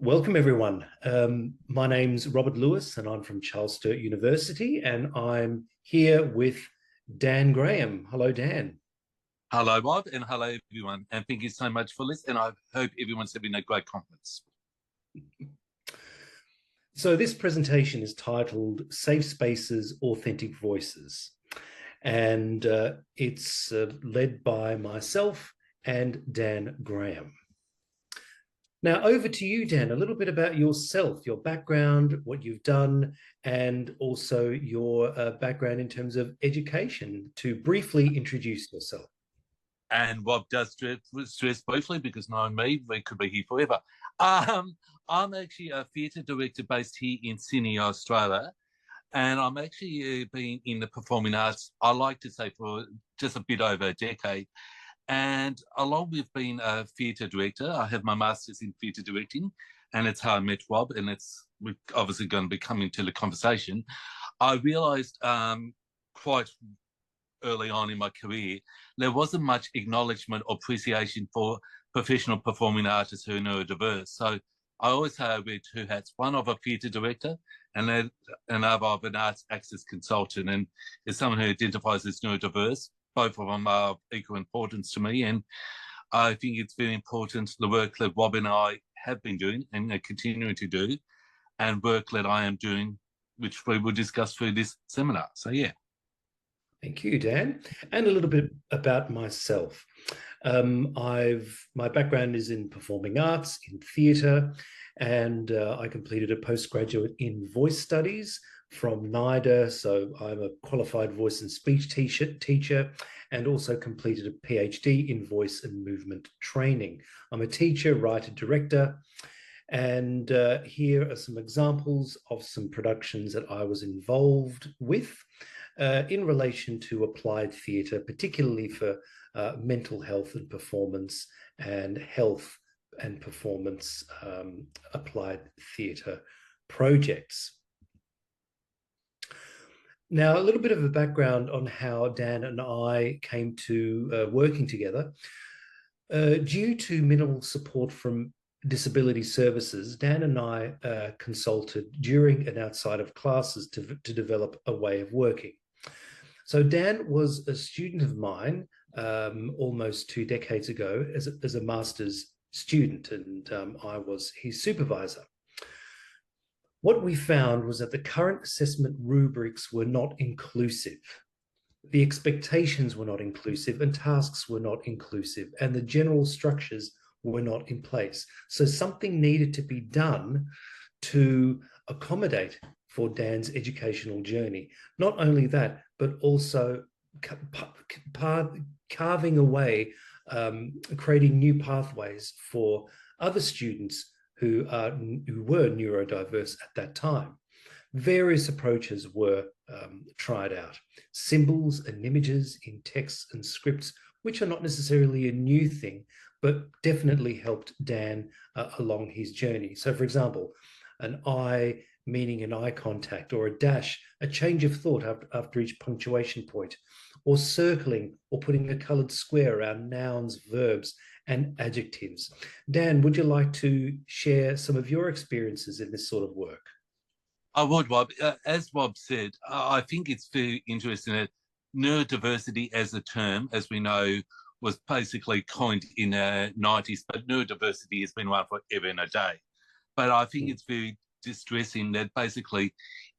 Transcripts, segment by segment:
Welcome, everyone. My name's Robert Lewis, and I'm from Charles Sturt University, and I'm here with Dan Graham. Hello, Dan. Hello, Bob, and hello, everyone. And thank you so much for listening. I hope everyone's having a great conference. So, this presentation is titled Safe Spaces, Authentic Voices, and it's led by myself and Dan Graham. Now, over to you, Dan. A little bit about yourself, your background, what you've done, and also your background in terms of education to briefly introduce yourself. And Bob does stress briefly because knowing me, we could be here forever. I'm actually a theatre director based here in Sydney, Australia. And I'm actually been in the performing arts, I like to say, for just a bit over a decade. And along with being a theatre director, I have my master's in theatre directing, and it's how I met Rob, and we're obviously going to be coming to the conversation. I realised quite early on in my career, there wasn't much acknowledgement or appreciation for professional performing artists who are neurodiverse. So I always say I wear two hats, one of a theatre director and then another of an arts access consultant. And as someone who identifies as neurodiverse, both of them are of equal importance to me. And I think it's very important the work that Rob and I have been doing and are continuing to do, and work that I am doing, which we will discuss through this seminar. So, yeah. Thank you, Dan. And a little bit about myself. My background is in performing arts, in theatre, and I completed a postgraduate in voice studies from NIDA. So I'm a qualified voice and speech teacher, and also completed a PhD in voice and movement training. I'm a teacher, writer, director. And here are some examples of some productions that I was involved with in relation to applied theatre, particularly for mental health and performance, and health and performance applied theatre projects. Now, a little bit of a background on how Dan and I came to working together. Due to minimal support from disability services, Dan and I consulted during and outside of classes to develop a way of working. So Dan was a student of mine almost 2 decades ago as a master's student, and I was his supervisor. What we found was that the current assessment rubrics were not inclusive. The expectations were not inclusive, and tasks were not inclusive, and the general structures were not in place. So something needed to be done to accommodate for Dan's educational journey. Not only that, but also carving away, creating new pathways for other students who were neurodiverse at that time. Various approaches were tried out. Symbols and images in texts and scripts, which are not necessarily a new thing, but definitely helped Dan along his journey. So, for example, an eye meaning an eye contact, or a dash, a change of thought after each punctuation point, or circling or putting a coloured square around nouns, verbs, and adjectives. Dan, would you like to share some of your experiences in this sort of work? I would, Rob. As Rob said, I think it's very interesting that neurodiversity as a term, as we know, was basically coined in the 90s, but neurodiversity has been around forever and a day. But I think it's very distressing that basically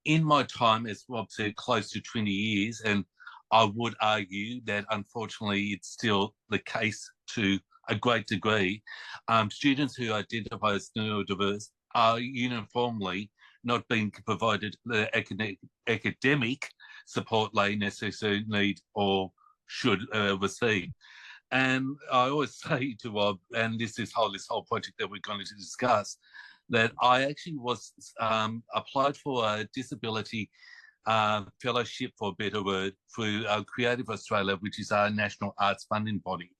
in my time, as Rob said, close to 20 years, and I would argue that unfortunately it's still the case to a great degree, students who identify as neurodiverse are uniformly not being provided the academic support they necessarily need or should receive. And I always say to Rob, and this whole project that we're going to discuss, that I actually was applied for a disability fellowship, for a better word, through Creative Australia, which is our national arts funding body,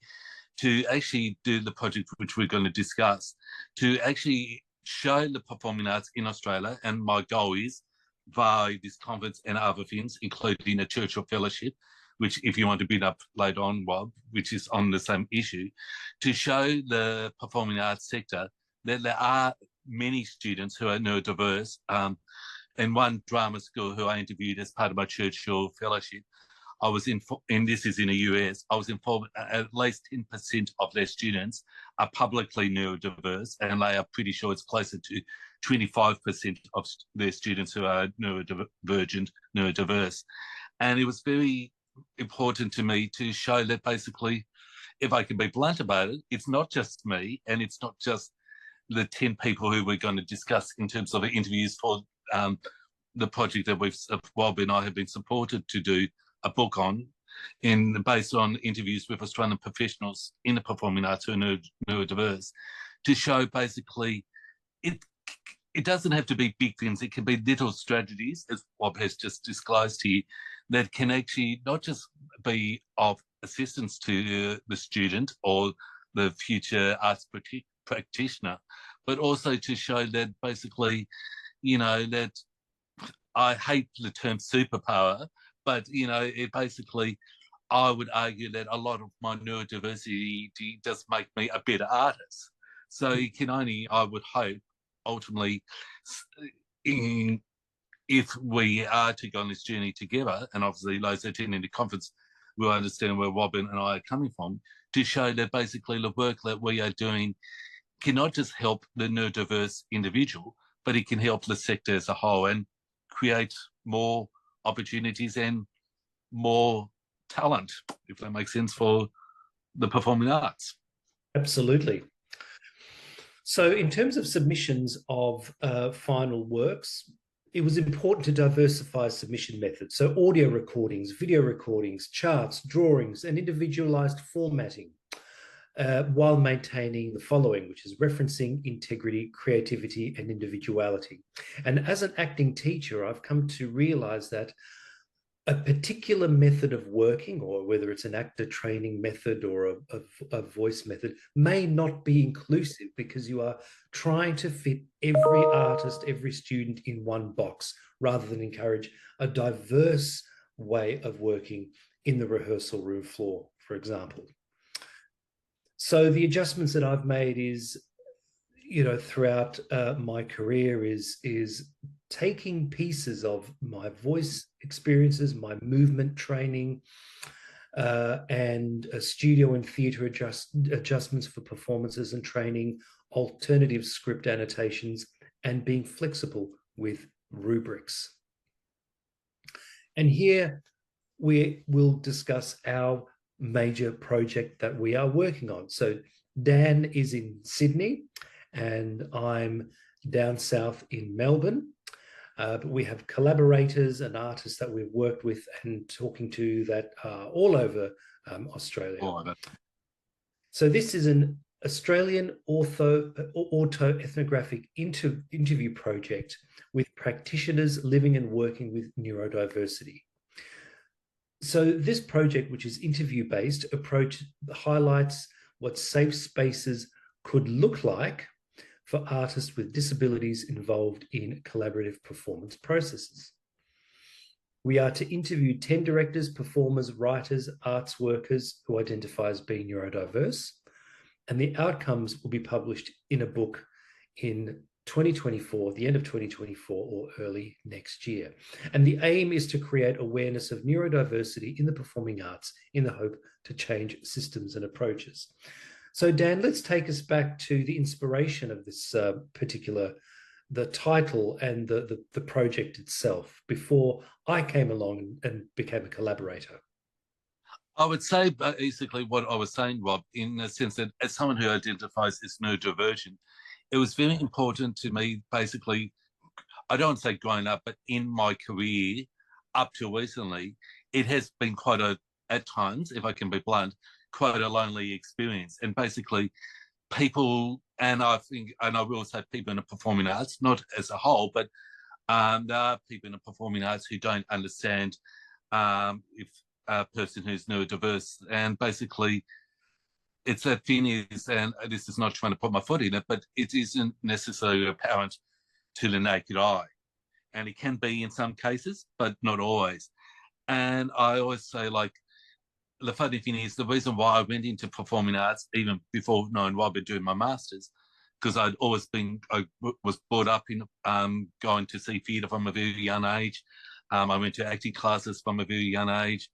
to actually do the project which we're going to discuss, to actually show the performing arts in Australia. And my goal is, via this conference and other things, including a Churchill Fellowship, which if you want to bid up later on, Rob, which is on the same issue, to show the performing arts sector that there are many students who are neurodiverse. In one drama school who I interviewed as part of my Churchill Fellowship, I was and this is in the US, I was informed at least 10% of their students are publicly neurodiverse, and they are pretty sure it's closer to 25% of their students who are neurodivergent, neurodiverse. And it was very important to me to show that basically, if I can be blunt about it, it's not just me, and it's not just the 10 people who we're going to discuss in terms of interviews for the project that Wob and I have been supported to do a book on, based on interviews with Australian professionals in the performing arts who are neurodiverse, to show basically it doesn't have to be big things. It can be little strategies, as Wob has just disclosed here, that can actually not just be of assistance to the student or the future arts practitioner, but also to show that basically, that I hate the term superpower, but, it basically, I would argue that a lot of my neurodiversity does make me a better artist. So it can only, I would hope, ultimately, if we are to go on this journey together, and obviously those attending the conference will understand where Robin and I are coming from, to show that basically the work that we are doing cannot just help the neurodiverse individual, but it can help the sector as a whole and create more opportunities and more talent, if that makes sense, for the performing arts. Absolutely. So in terms of submissions of final works, it was important to diversify submission methods. So audio recordings, video recordings, charts, drawings, and individualized formatting, while maintaining the following, which is referencing, integrity, creativity, and individuality. And as an acting teacher, I've come to realize that a particular method of working, or whether it's an actor training method or a voice method, may not be inclusive, because you are trying to fit every artist, every student in one box, rather than encourage a diverse way of working in the rehearsal room floor, for example. So the adjustments that I've made is, throughout my career is taking pieces of my voice experiences, my movement training, and studio and theatre adjustments for performances and training, alternative script annotations, and being flexible with rubrics. And here we will discuss our major project that we are working on. So Dan is in Sydney and I'm down south in Melbourne. But we have collaborators and artists that we've worked with and talking to that are all over Australia. So this is an Australian autoethnographic interview project with practitioners living and working with neurodiversity. So this project, which is interview-based approach, highlights what safe spaces could look like for artists with disabilities involved in collaborative performance processes. We are to interview 10 directors, performers, writers, arts workers who identify as being neurodiverse, and the outcomes will be published in a book in 2024, the end of 2024 or early next year. And the aim is to create awareness of neurodiversity in the performing arts in the hope to change systems and approaches. So Dan, let's take us back to the inspiration of this the title and the project itself before I came along and became a collaborator. I would say basically what I was saying, Rob, in the sense that as someone who identifies as neurodivergent, it was very important to me, basically, I don't want to say growing up, but in my career up to recently, it has been quite at times, if I can be blunt, quite a lonely experience. And basically people, and I will say people in the performing arts, not as a whole, but there are people in the performing arts who don't understand if a person who's neurodiverse. And basically it's that thing is, and this is not trying to put my foot in it, but it isn't necessarily apparent to the naked eye. And it can be in some cases, but not always. And I always say, like, the funny thing is, the reason why I went into performing arts, even before knowing Rob and doing my master's, because I was brought up in going to see theatre from a very young age. I went to acting classes from a very young age.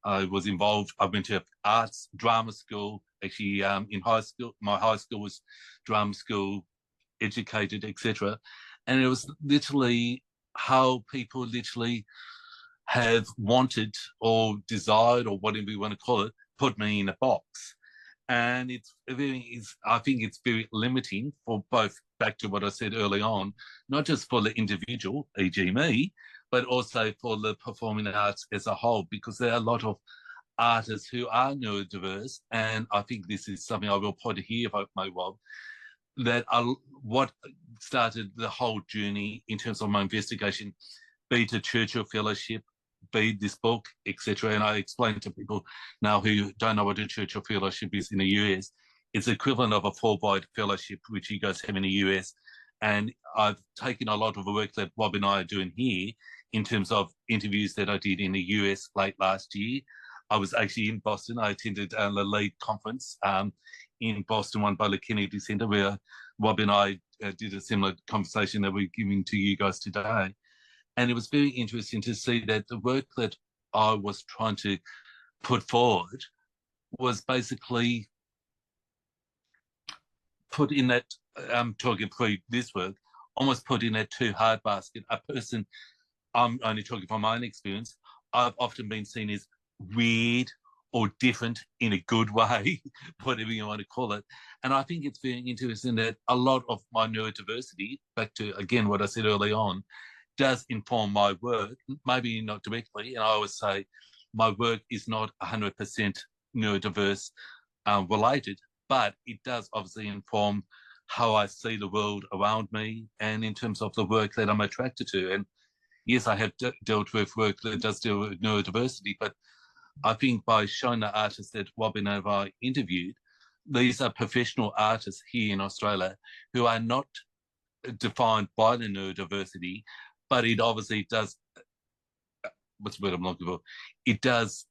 I was involved. I went to arts drama school. Actually, in high school, my high school was drama school, educated, etc. And it was literally how people literally have wanted or desired, or whatever you want to call it, put me in a box. And I think it's very limiting for both, back to what I said early on, not just for the individual, e.g. me, but also for the performing arts as a whole, because there are a lot of artists who are neurodiverse. And I think this is something I will point here, if I may, Rob, that what started the whole journey in terms of my investigation, be it a Churchill Fellowship, be this book, etc. And I explain to people now who don't know what a Churchill Fellowship is in the US. It's equivalent of a Fulbright Fellowship, which you guys have in the US. And I've taken a lot of the work that Bob and I are doing here in terms of interviews that I did in the US late last year. I was actually in Boston. I attended the LEAD conference in Boston, one by the Kennedy Center, where Rob and I did a similar conversation that we're giving to you guys today. And it was very interesting to see that the work that I was trying to put forward was basically put in that, I'm talking pre this work, almost put in that too hard basket. A person, I'm only talking from my own experience, I've often been seen as weird or different in a good way, whatever you want to call it. And I think it's very interesting that a lot of my neurodiversity, back to, again, what I said early on, does inform my work, maybe not directly. And I always say my work is not 100% neurodiverse related, but it does obviously inform how I see the world around me and in terms of the work that I'm attracted to. And yes, I have dealt with work that does deal with neurodiversity, but I think by showing the artists that Robin and I interviewed, these are professional artists here in Australia who are not defined by the neurodiversity, but it obviously does, what's the word I'm looking for? It does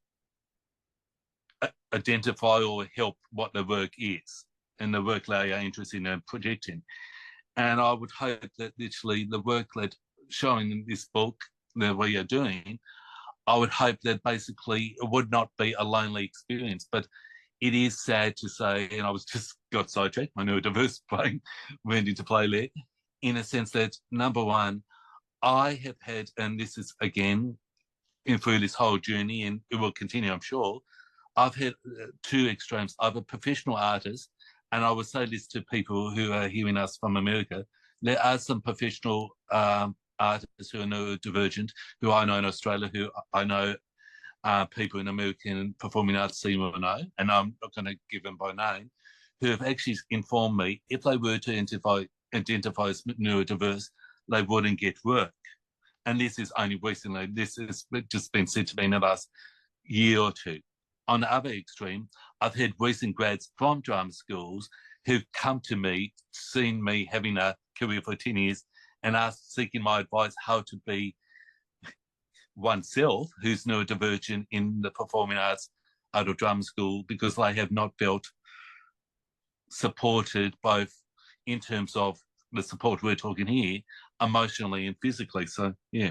identify or help what the work is and the work they are interested in projecting. And I would hope that literally the work that showing in this book that we are doing, I would hope that basically it would not be a lonely experience, but it is sad to say, and I was just got sidetracked, my neurodiverse brain went into play there, in a sense that, number one, I have had, and this is again, through this whole journey, and it will continue, I'm sure, I've had two extremes. I'm a professional artist, and I would say this to people who are hearing us from America, there are some professional artists who are neurodivergent, who I know in Australia, who I know people in American performing arts scene will know, and I'm not going to give them by name, who have actually informed me if they were to identify as neurodiverse, they wouldn't get work. And this is only recently, this has just been said to me in the last year or two. On the other extreme, I've had recent grads from drama schools who've come to me, seen me having a career for 10 years, and asked, seeking my advice how to be oneself who's neurodivergent in the performing arts out of drama school, because they have not felt supported both in terms of the support we're talking here, emotionally and physically. So, yeah.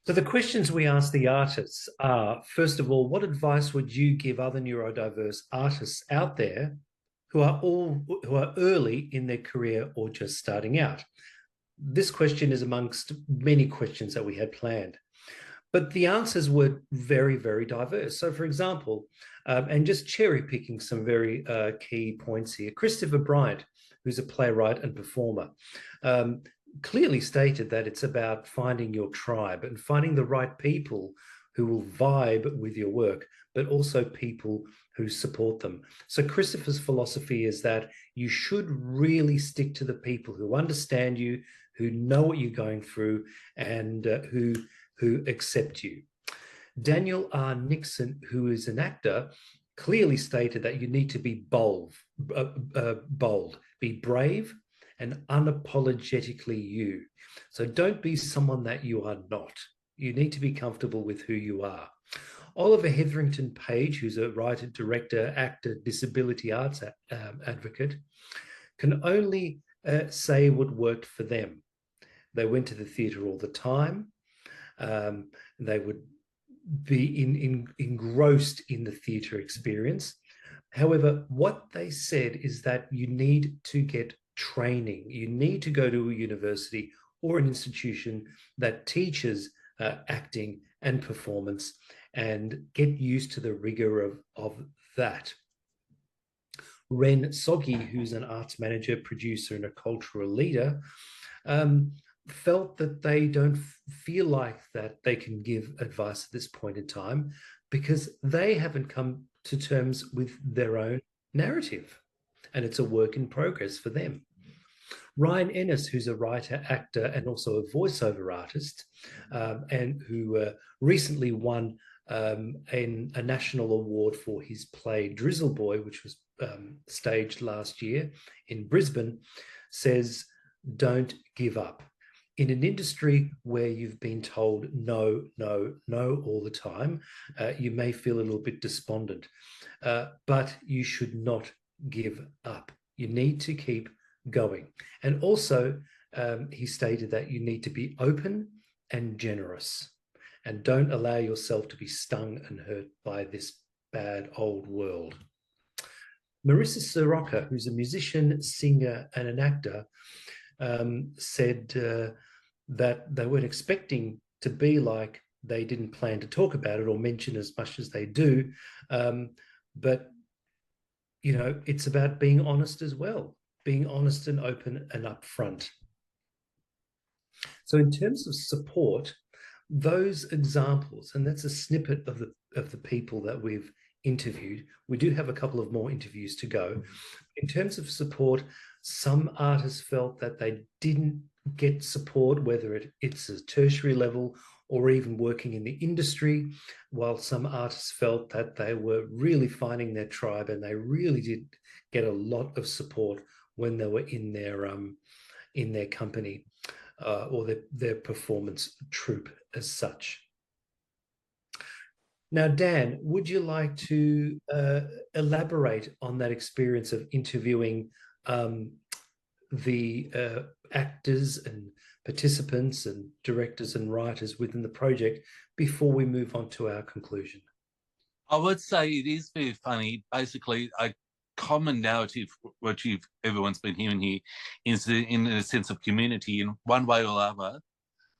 So the questions we ask the artists are, first of all, what advice would you give other neurodiverse artists out there who are early in their career or just starting out? This question is amongst many questions that we had planned, but the answers were very, very diverse. So, for example, and just cherry picking some very key points here, Christopher Bryant, who's a playwright and performer, clearly stated that it's about finding your tribe and finding the right people who will vibe with your work, but also people who support them. So Christopher's philosophy is that you should really stick to the people who understand you, who know what you're going through, and who accept you. Daniel R. Nixon, who is an actor, clearly stated that you need to be bold, be brave, and unapologetically you. So don't be someone that you are not. You need to be comfortable with who you are. Oliver Hetherington Page, who's a writer, director, actor, disability arts advocate, can only say what worked for them. They went to the theatre all the time. They would be engrossed in the theatre experience. However, what they said is that you need to get training. You need to go to a university or an institution that teaches acting and performance and get used to the rigor of that. Ren Soggy, who's an arts manager, producer, and a cultural leader, felt that they don't feel like that they can give advice at this point in time because they haven't come to terms with their own narrative, and it's a work in progress for them. Ryan Ennis, who's a writer, actor, and also a voiceover artist, and who recently won a national award for his play Drizzle Boy, which was staged last year in Brisbane, says, don't give up. In an industry where you've been told no, no, no all the time, you may feel a little bit despondent, but you should not give up. You need to keep going. And also, he stated that you need to be open and generous and don't allow yourself to be stung and hurt by this bad old world. Marissa Sirocca, who's a musician, singer, and an actor, said that they weren't expecting to be like they didn't plan to talk about it or mention as much as they do. But, you know, it's about being honest as well, being honest and open and upfront. So in terms of support, those examples, and that's a snippet of the people that we've interviewed. We do have a couple of more interviews to go. In terms of support, some artists felt that they didn't get support, whether it's a tertiary level or even working in the industry, while some artists felt that they were really finding their tribe and they really did get a lot of support when they were in their company or their performance troupe as such. Now, Dan, would you like to elaborate on that experience of interviewing the actors and participants and directors and writers within the project before we move on to our conclusion? I would say it is very funny. Basically, a common narrative which everyone's been hearing here is in a sense of community in one way or other,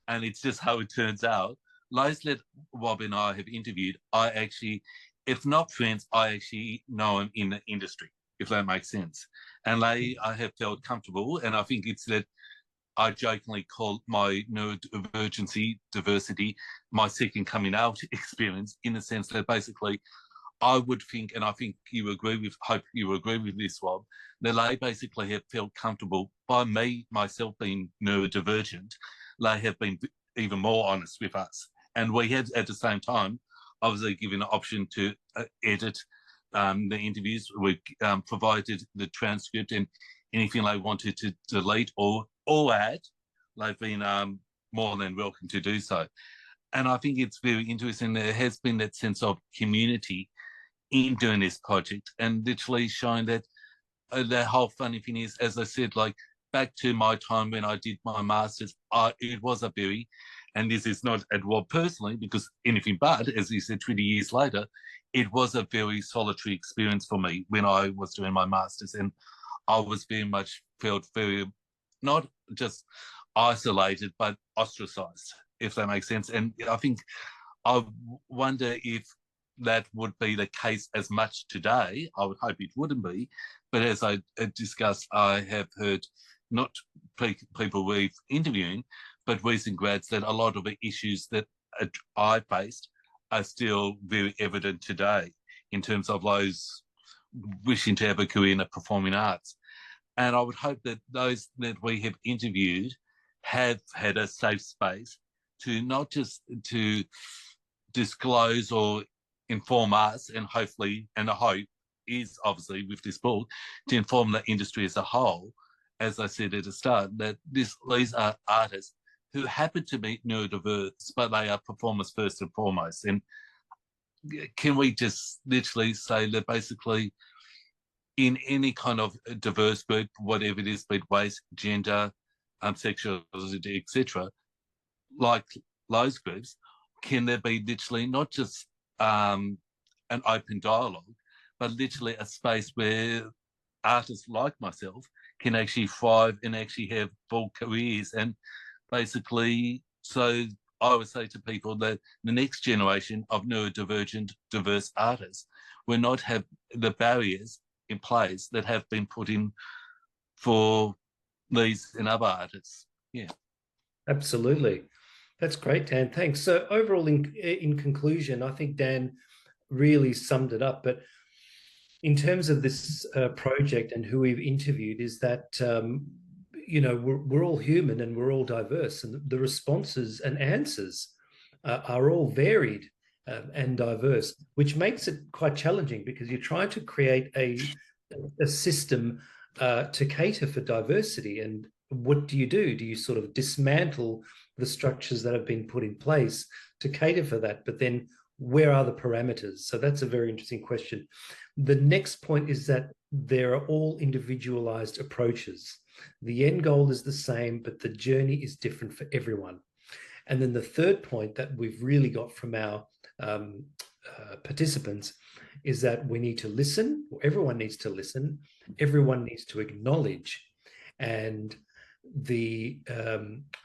and it's just how it turns out. Those that Rob and I have interviewed, I actually, if not friends, I actually know them in the industry, if that makes sense. And I have felt comfortable, and I think it's that I jokingly call my neurodivergency diversity my second coming out experience, in the sense that basically I would think, and I think you agree with, hope you agree with this, Rob, that they basically have felt comfortable by me, myself being neurodivergent. They have been even more honest with us. And we had, at the same time, obviously given an option to edit the interviews. We provided the transcript and anything they wanted to delete or add, they've been more than welcome to do so. And I think it's very interesting. There has been that sense of community in doing this project, and literally showing that the whole funny thing is, as I said, like back to my time when I did my master's, it was a very, and this is not at Rob personally, because anything but, as he said, 20 years later, it was a very solitary experience for me when I was doing my master's, and I was very much felt very, not just isolated, but ostracized, if that makes sense. And I think, I wonder if that would be the case as much today. I would hope it wouldn't be. But as I discussed, I have heard not people we've interviewing, but recent grads, that a lot of the issues that I faced are still very evident today in terms of those wishing to have a career in the performing arts. And I would hope that those that we have interviewed have had a safe space to not just to disclose or inform us, and hopefully, and the hope is obviously with this book, to inform the industry as a whole, as I said at the start, that these are artists who happen to be neurodiverse, but they are performers first and foremost. And can we just literally say that basically in any kind of diverse group, whatever it is, be it race, gender, sexuality, etc., like those groups, can there be literally not just an open dialogue, but literally a space where artists like myself can actually thrive and actually have full careers? And basically, so I would say to people that the next generation of neurodivergent, diverse artists will not have the barriers in place that have been put in for these and other artists. Yeah. Absolutely. That's great, Dan. Thanks. So overall, in conclusion, I think Dan really summed it up. But in terms of this project and who we've interviewed, is that we're all human and we're all diverse, and the responses and answers are all varied and diverse, which makes it quite challenging because you're trying to create a system to cater for diversity. And what do? Do you sort of dismantle the structures that have been put in place to cater for that? But then where are the parameters? So that's a very interesting question. The next point is that there are all individualized approaches. The end goal is the same, but the journey is different for everyone. And then the third point that we've really got from our participants is that we need to listen, or everyone needs to listen, everyone needs to acknowledge, and the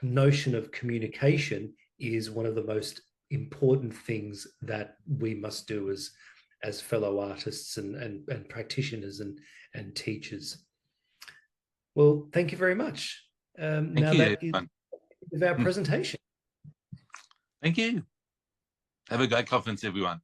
notion of communication is one of the most important things that we must do as fellow artists and practitioners and teachers. Well, thank you very much. Now that is our presentation. Thank you. Have a great conference, everyone.